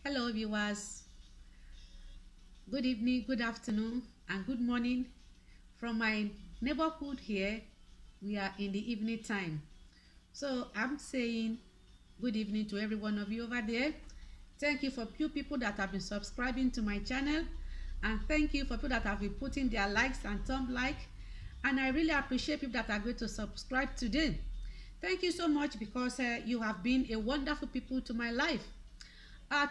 Hello, viewers. Good evening, good afternoon, and good morning. From my neighborhood here, we are in the evening time. So I'm saying good evening to every one of you over there. Thank you for few people that have been subscribing to my channel, and thank you for people that have been putting their likes and thumb like. And I really appreciate people that are going to subscribe today. Thank you so much because you have been a wonderful people to my life.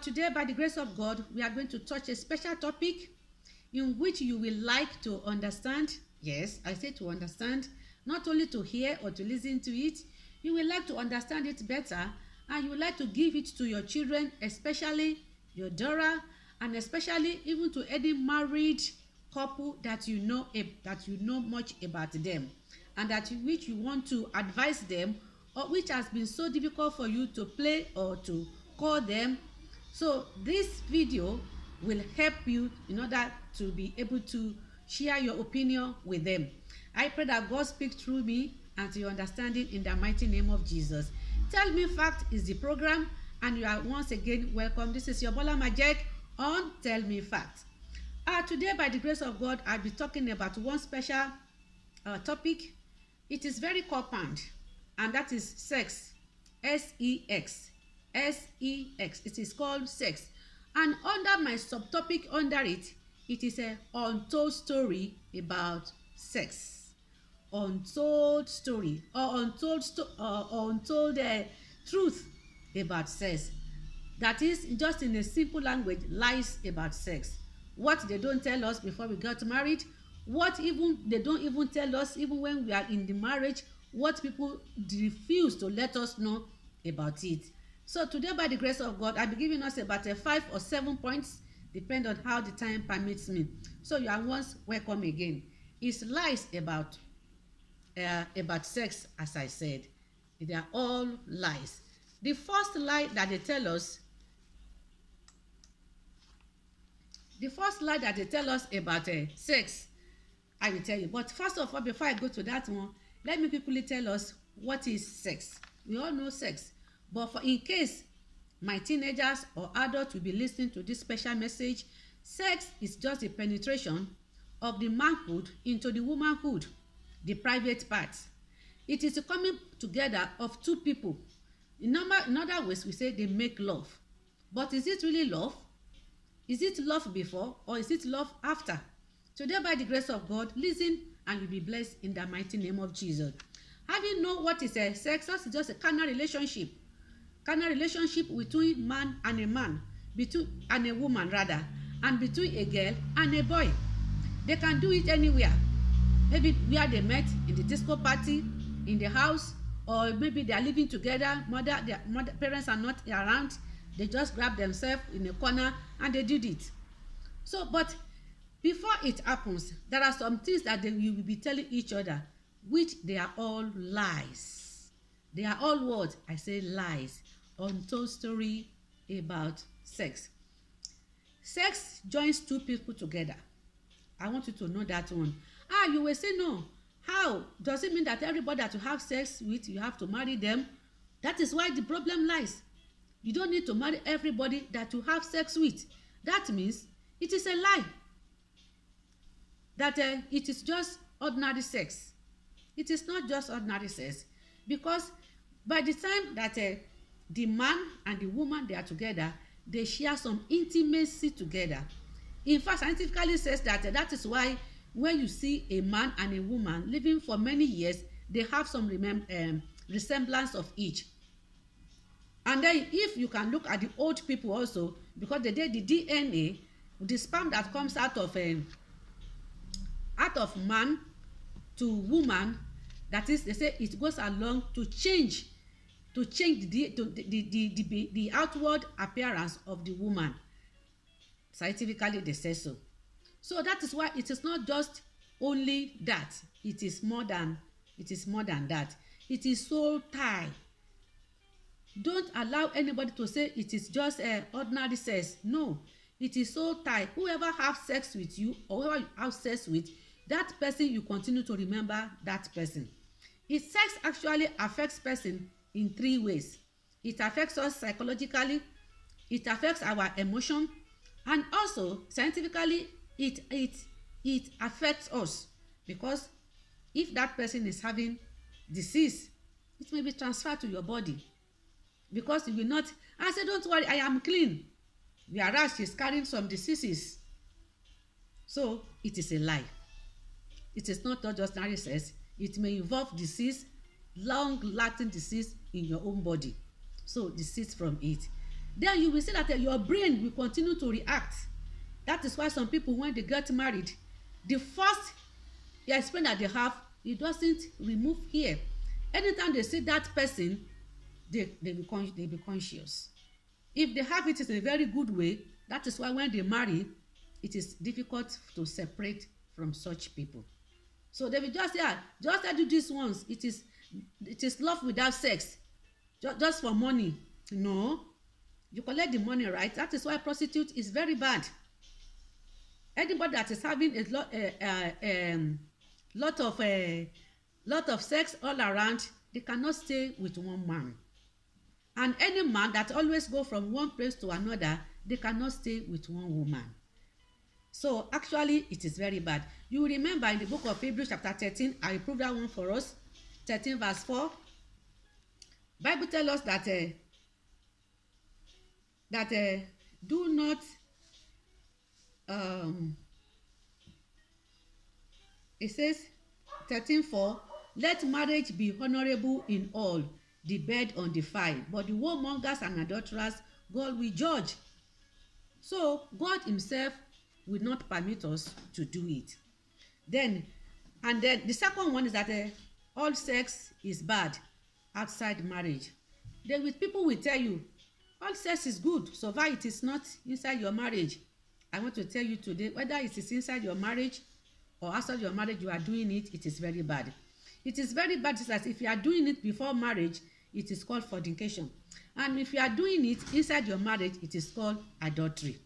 Today, by the grace of God, we are going to touch a special topic in which you will like to understand. Yes, I say to understand, not only to hear or to listen to it. You will like to understand it better, and you would like to give it to your children, especially your daughter, and especially even to any married couple that you know much about them, and which you want to advise them, or which has been so difficult for you to play or to call them. So this video will help you in order to be able to share your opinion with them. I pray that God speak through me and to your understanding in the mighty name of Jesus. Tell Me Fact is the program, and you are once again welcome. This is your Bola Majek on Tell Me Fact. Today, by the grace of God, I'll be talking about one special topic. It is very compound, and that is sex. S-E-X. S-E-X. It is called sex. And under my subtopic under it, it is a untold story about sex. Untold story or untold truth about sex. That is, just in a simple language, lies about sex. What they don't tell us before we got married, what even they don't even tell us even when we are in the marriage, what people refuse to let us know about it. So today, by the grace of God, I'll be giving us about 5 or 7 points, depend on how the time permits me. So you are once welcome again. It's lies about sex, as I said. They are all lies. The first lie that they tell us, about sex, I will tell you. But first of all, before I go to that one, let me quickly tell us what is sex. We all know sex. But in case my teenagers or adults will be listening to this special message, sex is just the penetration of the manhood into the womanhood, the private parts. It is the coming together of two people. In other ways, we say they make love. But is it really love? Is it love before or is it love after? Today, by the grace of God, listen and you'll be blessed in the mighty name of Jesus. Having known what is a sex, it's just a carnal relationship. Carnal relationship between man, between and a woman rather, and between a girl and a boy. They can do it anywhere. Maybe where they met, in the disco party, in the house, or maybe they are living together. Their parents are not around. They just grab themselves in a corner and they did it. So, but before it happens, there are some things that you will be telling each other, which they are all lies. They are all what? I say lies. Untold story about sex. Sex joins two people together. I want you to know that one. You will say no. How? Does it mean that everybody that you have sex with, you have to marry them? That is why the problem lies. You don't need to marry everybody that you have sex with. That means it is a lie. That it is just ordinary sex. It is not just ordinary sex, because by the time that the man and the woman, they are together, they share some intimacy together. In fact, scientifically says that that is why when you see a man and a woman living for many years, they have some resemblance of each. And then if you can look at the old people also, because they did the DNA, the sperm that comes out of man to woman, that is, they say it goes along to change the outward appearance of the woman. Scientifically, they say so. So that is why it is not just only that. It is more than that. It is soul tie. Don't allow anybody to say it is just ordinary sex. No, it is soul tie. Whoever have sex with you or whoever you have sex with, that person, you continue to remember that person. Sex actually affects person in 3 ways. It affects us psychologically, it affects our emotion, and also scientifically it affects us, because if that person is having disease, it may be transferred to your body, because you will not. I say, don't worry, I am clean, whereas she is carrying some diseases. So it is a lie. It is not just ordinary sex. It may involve disease, long lasting disease in your own body. So disease from it. Then you will see that your brain will continue to react. That is why some people, when they get married, the first experience that they have, it doesn't remove here. Anytime they see that person, they be conscious. If they have it in a very good way, that is why when they marry, it is difficult to separate from such people. So they will just say, just do this once. It is love without sex, just for money. No, you collect the money, right? That is why prostitute is very bad. Anybody that is having a lot of sex all around, they cannot stay with one man. And any man that always go from one place to another, they cannot stay with one woman. So actually, it is very bad. You remember in the book of Hebrews chapter 13, I will prove that one for us. 13 verse 4. Bible tells us that do not it says 13:4, let marriage be honorable in all, the bed undefiled, but the whoremongers and adulterers God will judge. So God himself will not permit us to do it. Then the second one is that all sex is bad outside marriage. Then people will tell you all sex is good, so far it is not inside your marriage. I want to tell you today, whether it is inside your marriage or outside your marriage, you are doing it, it is very bad. It is very bad. It's as if you are doing it before marriage, it is called fornication. And if you are doing it inside your marriage, it is called adultery.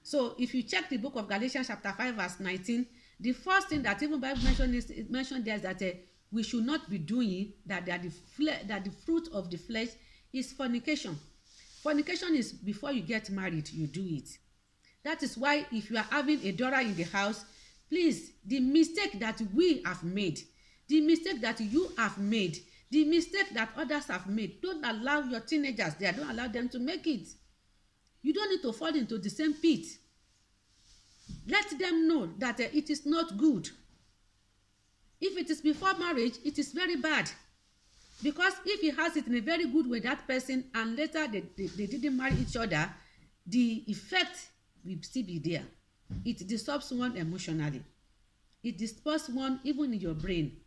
So if you check the book of Galatians chapter 5 verse 19, the first thing that even Bible mentioned there is that we should not be doing that the fruit of the flesh is fornication. Fornication is before you get married, you do it. That is why if you are having a daughter in the house, please, the mistake that we have made, the mistake that you have made, the mistake that others have made, don't allow your teenagers there, don't allow them to make it. You don't need to fall into the same pit. Let them know that it is not good. If it is before marriage, it is very bad. Because if he has it in a very good way, that person, and later they didn't marry each other, the effect will still be there. It disturbs one emotionally. It disturbs one even in your brain.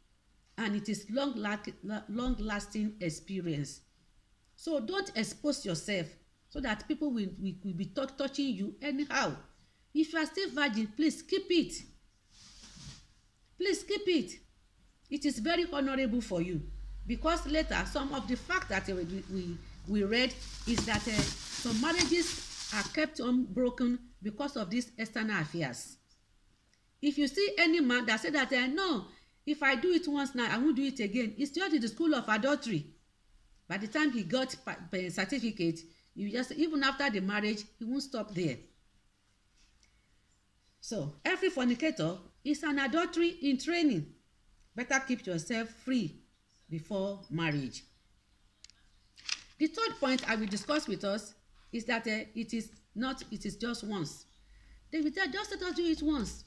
And it is long-lasting experience. So don't expose yourself so that people will be touching you anyhow. If you are still virgin, please keep it. Please keep it. It is very honorable for you. Because later, some of the facts that we read is that some marriages are kept unbroken because of these external affairs. If you see any man that say that, no, if I do it once now, I won't do it again, it's just in the school of adultery. By the time he got a certificate, you just, even after the marriage, he won't stop there. So, every fornicator is an adultery in training. Better keep yourself free before marriage. The third point I will discuss with us is that it is just once. They will tell, just let us do it once.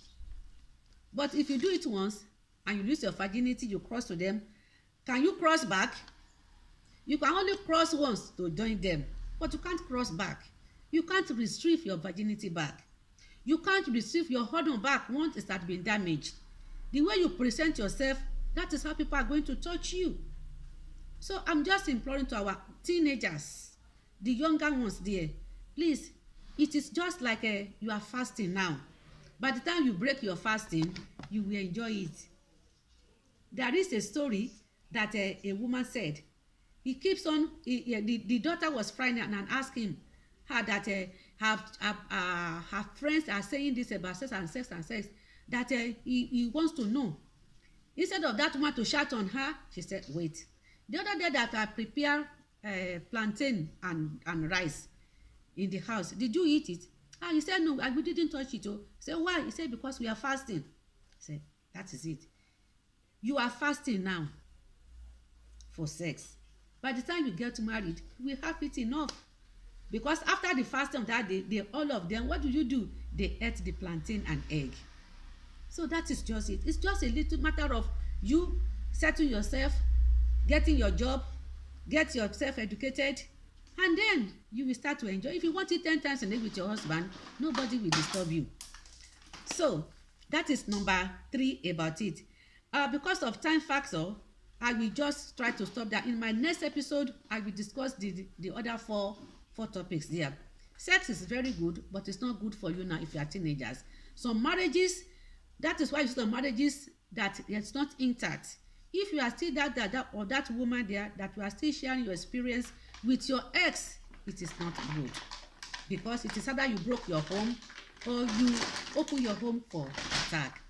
But if you do it once and you lose your virginity, you cross to them, can you cross back? You can only cross once to join them, but you can't cross back. You can't retrieve your virginity back. You can't retrieve your honor back once it has been damaged. The way you present yourself, that is how people are going to touch you. So I'm just imploring to our teenagers, the younger ones there, please, it is just like you are fasting now. By the time you break your fasting, you will enjoy it. There is a story that a woman said. He keeps on, the daughter was frightened and asked him that her friends are saying this about sex and sex and sex, that he wants to know. Instead of that woman to shout on her, she said, wait. The other day that I prepare plantain and rice, in the house. Did you eat it? Ah, he said, no, we didn't touch it. Oh. He said, why? He said, because we are fasting. He said, that is it. You are fasting now for sex. By the time you get married, we have it enough. Because after the fasting of that day, all of them, what do? They ate the plantain and egg. So that is just it. It's just a little matter of you setting yourself, getting your job, get yourself educated, and then you will start to enjoy. If you want it 10 times a day with your husband, nobody will disturb you. So that is number 3 about it. Because of time factor, I will just try to stop that. In my next episode, I will discuss the other four topics there. Sex is very good, but it's not good for you now if you are teenagers. Some marriages, that is why some marriages that it's not intact. If you are still that woman there, that you are still sharing your experience with your ex, it is not good, because it is either you broke your home or you open your home for attack.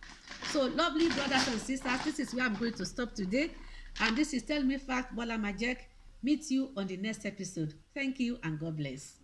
So lovely brothers and sisters, this is where I'm going to stop today, and this is Tell Me Fact Bola Majek. Meet you on the next episode. Thank you and God bless.